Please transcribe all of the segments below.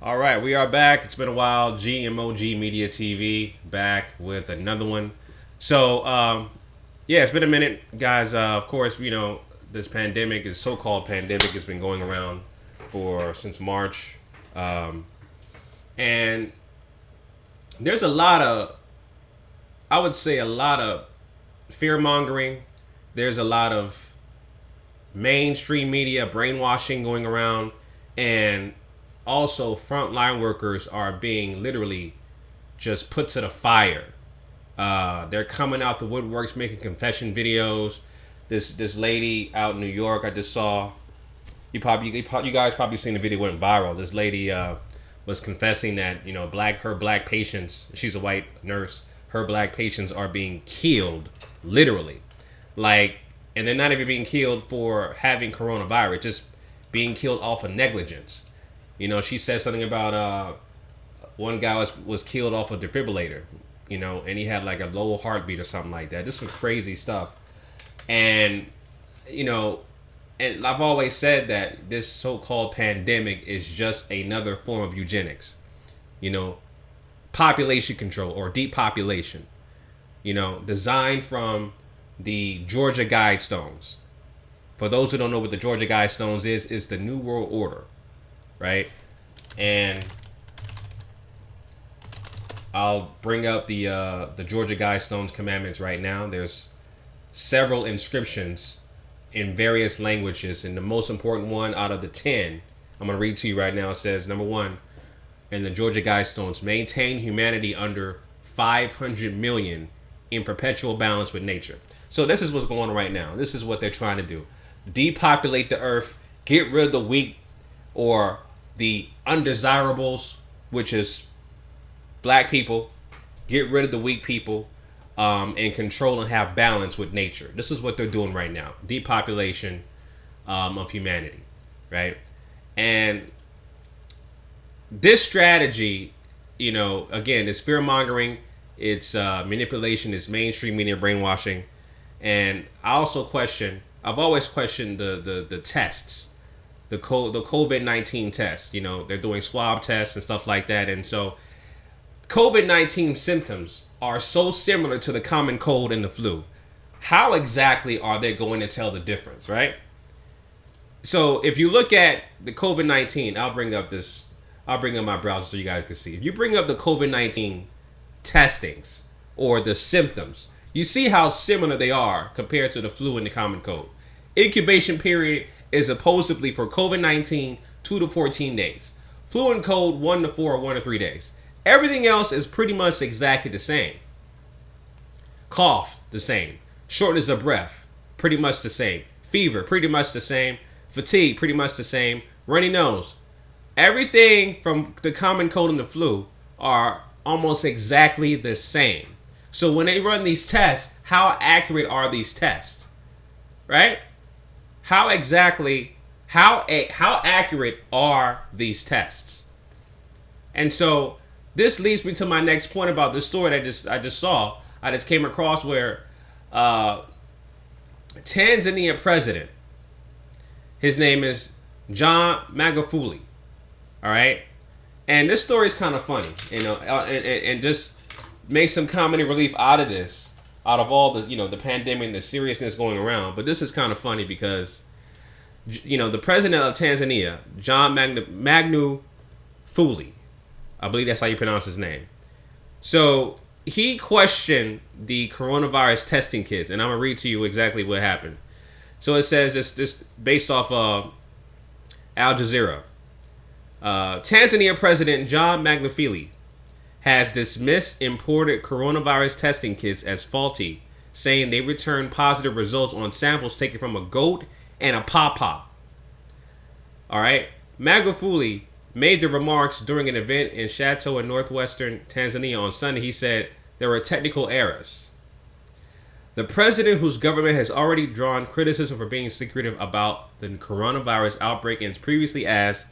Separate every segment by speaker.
Speaker 1: All right, we are back. It's been a while. GMOGMedia TV back with another one. So, yeah, it's been a minute, guys. Of course, this pandemic, this so-called pandemic, has been going around for since March, and there's a lot of, I would say, a lot of fear mongering. There's a lot of mainstream media brainwashing going around, and also frontline workers are being literally just put to the fire. They're coming out the woodworks making confession videos. This lady out in New York, I just saw. You guys probably seen the video, went viral. This lady was confessing that her black patients. She's a white nurse. Her black patients are being killed, literally, and they're not even being killed for having coronavirus, just being killed off of negligence. She said something about one guy was killed off a defibrillator, and he had like a low heartbeat or something like that. Just some crazy stuff. And, and I've always said that this so-called pandemic is just another form of eugenics, population control or depopulation, designed from the Georgia Guidestones. For those who don't know what the Georgia Guidestones is, it's the New World Order. Right? And I'll bring up the Georgia Guidestones commandments right now. There's several inscriptions in various languages, and the most important one out of the 10 I'm going to read to you right now. It says, number 1, in the Georgia Guidestones, maintain humanity under 500 million in perpetual balance with nature. So this is what's going on right now. This is what they're trying to do. Depopulate the earth, get rid of the weak or the undesirables, which is black people, get rid of the weak people, and control and have balance with nature. This is what they're doing right now. Depopulation of humanity, right? And this strategy, again, it's fear mongering, it's manipulation, it's mainstream media brainwashing. And I've always questioned the tests. The COVID-19 test, they're doing swab tests and stuff like that. And so COVID-19 symptoms are so similar to the common cold and the flu. How exactly are they going to tell the difference, right? So if you look at the COVID-19, I'll bring up my browser so you guys can see. If you bring up the COVID-19 testings or the symptoms, you see how similar they are compared to the flu and the common cold. Incubation period is supposedly for COVID-19 2 to 14 days. Flu and cold 1 to 4 or 1 to 3 days. Everything else is pretty much exactly the same. Cough, the same. Shortness of breath, pretty much the same. Fever, pretty much the same. Fatigue, pretty much the same. Runny nose. Everything from the common cold and the flu are almost exactly the same. So when they run these tests, how accurate are these tests? Right? How accurate are these tests? And so this leads me to my next point about this story that I just came across, where Tanzania president, his name is John Magufuli. All right, and this story is kind of funny, and just make some comedy relief out of this, out of all the the pandemic and the seriousness going around. But this is kind of funny because the president of Tanzania, John Magufuli, I believe that's how you pronounce his name. So he questioned the coronavirus testing kits, and I'm gonna read to you exactly what happened. So it says this based off Al Jazeera. Tanzania President John Magufuli has dismissed imported coronavirus testing kits as faulty, saying they returned positive results on samples taken from a goat and a pawpaw. All right, Magufuli made the remarks during an event in Chateau in northwestern Tanzania on Sunday. He said there were technical errors. The president, whose government has already drawn criticism for being secretive about the coronavirus outbreak, and previously asked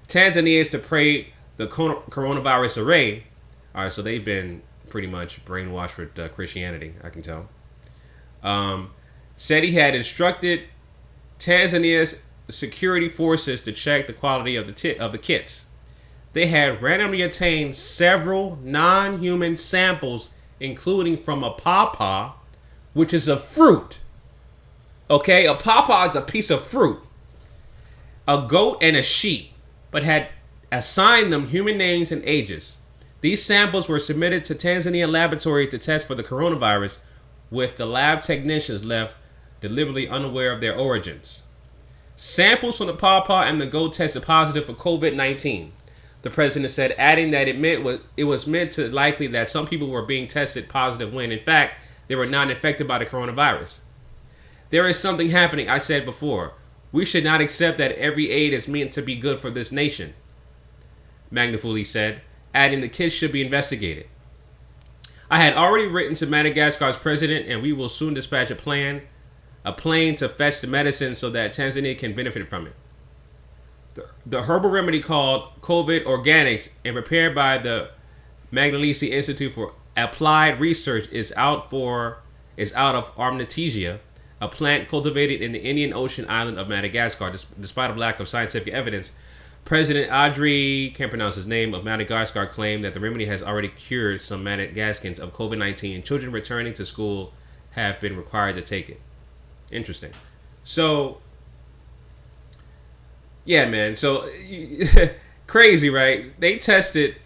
Speaker 1: Tanzanians to pray the coronavirus array. All right, so they've been pretty much brainwashed with Christianity, I can tell. Said he had instructed Tanzania's security forces to check the quality of the kits. they had randomly obtained several non-human samples, including from a pawpaw, which is a fruit. Okay, a pawpaw is a piece of fruit. A goat and a sheep, but had assigned them human names and ages. These samples were submitted to Tanzania laboratory to test for the coronavirus, with the lab technicians left deliberately unaware of their origins. Samples from the pawpaw and the goat tested positive for COVID-19. The president said, adding that it was meant to likely that some people were being tested positive when, in fact, they were not infected by the coronavirus. There is something happening, I said before. We should not accept that every aid is meant to be good for this nation, Magufuli said, adding the case should be investigated. I had already written to Madagascar's president, and we will soon dispatch a plane to fetch the medicine so that Tanzania can benefit from it. The herbal remedy called COVID Organics and prepared by the Magnalisi Institute for Applied Research is out of Artemisia, a plant cultivated in the Indian Ocean island of Madagascar. Despite a lack of scientific evidence, President Adri, can't pronounce his name, of Madagascar claimed that the remedy has already cured some Madagascans of COVID-19. Children returning to school have been required to take it. Interesting. So, yeah, man. So, crazy, right? They tested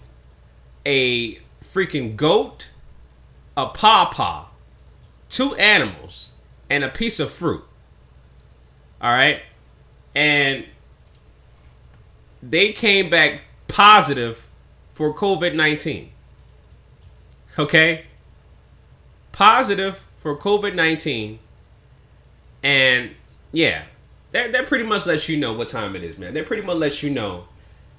Speaker 1: a freaking goat, a pawpaw, 2 animals, and a piece of fruit. All right? And they came back positive for COVID-19. Okay? Positive for COVID-19. And yeah, that pretty much lets you know what time it is, man. That pretty much lets you know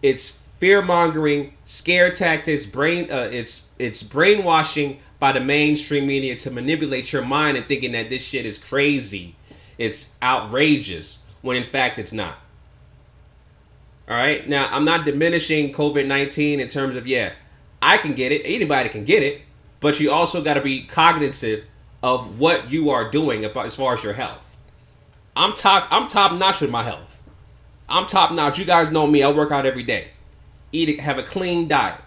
Speaker 1: it's fear-mongering, scare tactics, it's brainwashing by the mainstream media to manipulate your mind and thinking that this shit is crazy. It's outrageous, when in fact it's not. All right. Now, I'm not diminishing COVID-19 in terms of, I can get it. Anybody can get it. But you also got to be cognizant of what you are doing as far as your health. I'm top notch with my health. I'm top notch. You guys know me. I work out every day. Have a clean diet.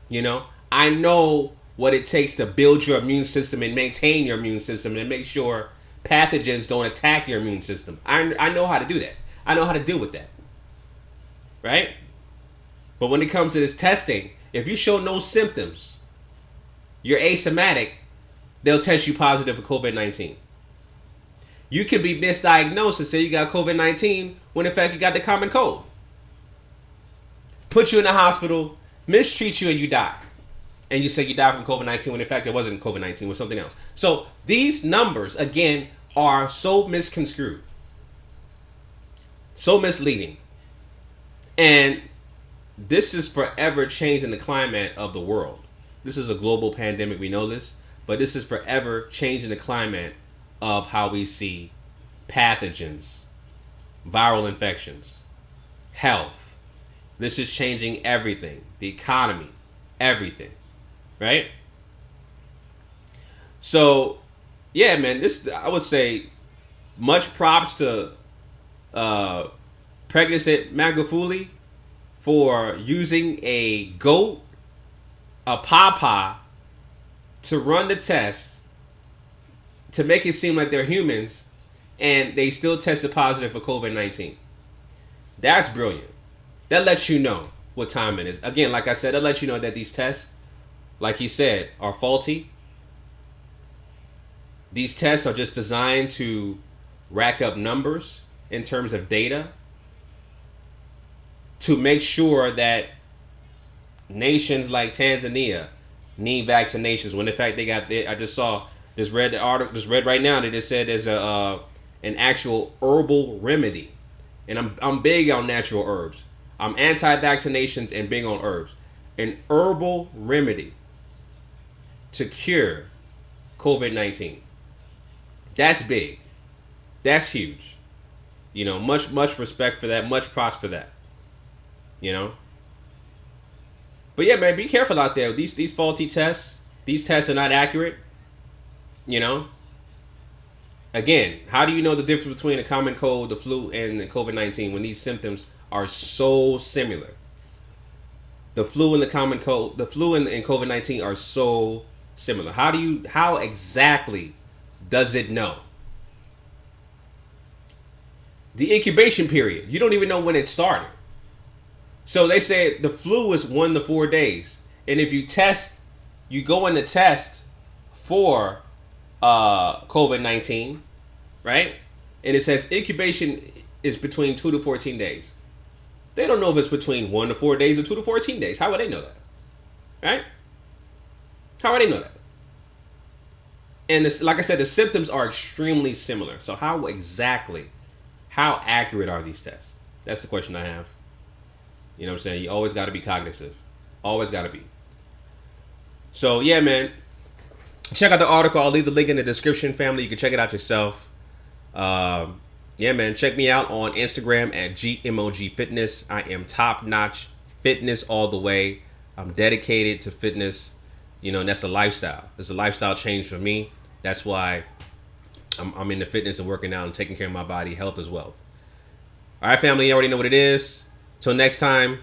Speaker 1: You know, I know what it takes to build your immune system and maintain your immune system and make sure pathogens don't attack your immune system. I know how to do that. I know how to deal with that. Right? But when it comes to this testing, if you show no symptoms, you're asymptomatic, they'll test you positive for COVID-19. You can be misdiagnosed and say you got COVID-19 when in fact you got the common cold. Put you in the hospital, mistreat you, and you die. And you say you died from COVID-19 when in fact it wasn't COVID-19, it was something else. So these numbers, again, are so misconstrued. So misleading. And this is forever changing the climate of the world. This is a global pandemic, we know this. But this is forever changing the climate of how we see pathogens, viral infections, health. This is changing everything. The economy, everything. Right? So, yeah, man, I would say much props to Pregnant Magufuli for using a goat, a pawpaw, to run the test to make it seem like they're humans, and they still tested positive for COVID-19. That's brilliant. That lets you know what time it is. Again, like I said, that lets you know that these tests, like he said, are faulty. These tests are just designed to rack up numbers in terms of data to make sure that nations like Tanzania need vaccinations when in fact they got I just read the article, just read right now that it said there's an actual herbal remedy. And I'm big on natural herbs. I'm anti-vaccinations and big on herbs. An herbal remedy to cure COVID-19. That's big. That's huge. You know, much respect for that, much props for that. You know? But yeah, man, be careful out there. These faulty tests, these tests are not accurate. You know? Again, how do you know the difference between a common cold, the flu, and the COVID-19 when these symptoms are so similar? the flu and and COVID-19 are so similar. How exactly does it know? The incubation period. You don't even know when it started. So they say the flu is 1 to 4 days. And if you go in the test for COVID-19, right? And it says incubation is between 2 to 14 days. They don't know if it's between 1 to 4 days or 2 to 14 days. How would they know that? Right? How would they know that? And this, like I said, the symptoms are extremely similar. So how accurate are these tests? That's the question I have. You know what I'm saying? You always got to be cognizant. Always got to be. So, yeah, man. Check out the article. I'll leave the link in the description, family. You can check it out yourself. Yeah, man. Check me out on Instagram at GMOG Fitness. I am top-notch fitness all the way. I'm dedicated to fitness. You know, and that's a lifestyle. It's a lifestyle change for me. That's why I'm into fitness and working out and taking care of my body. Health is wealth. All right, family. You already know what it is. Till next time,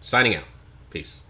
Speaker 1: signing out. Peace.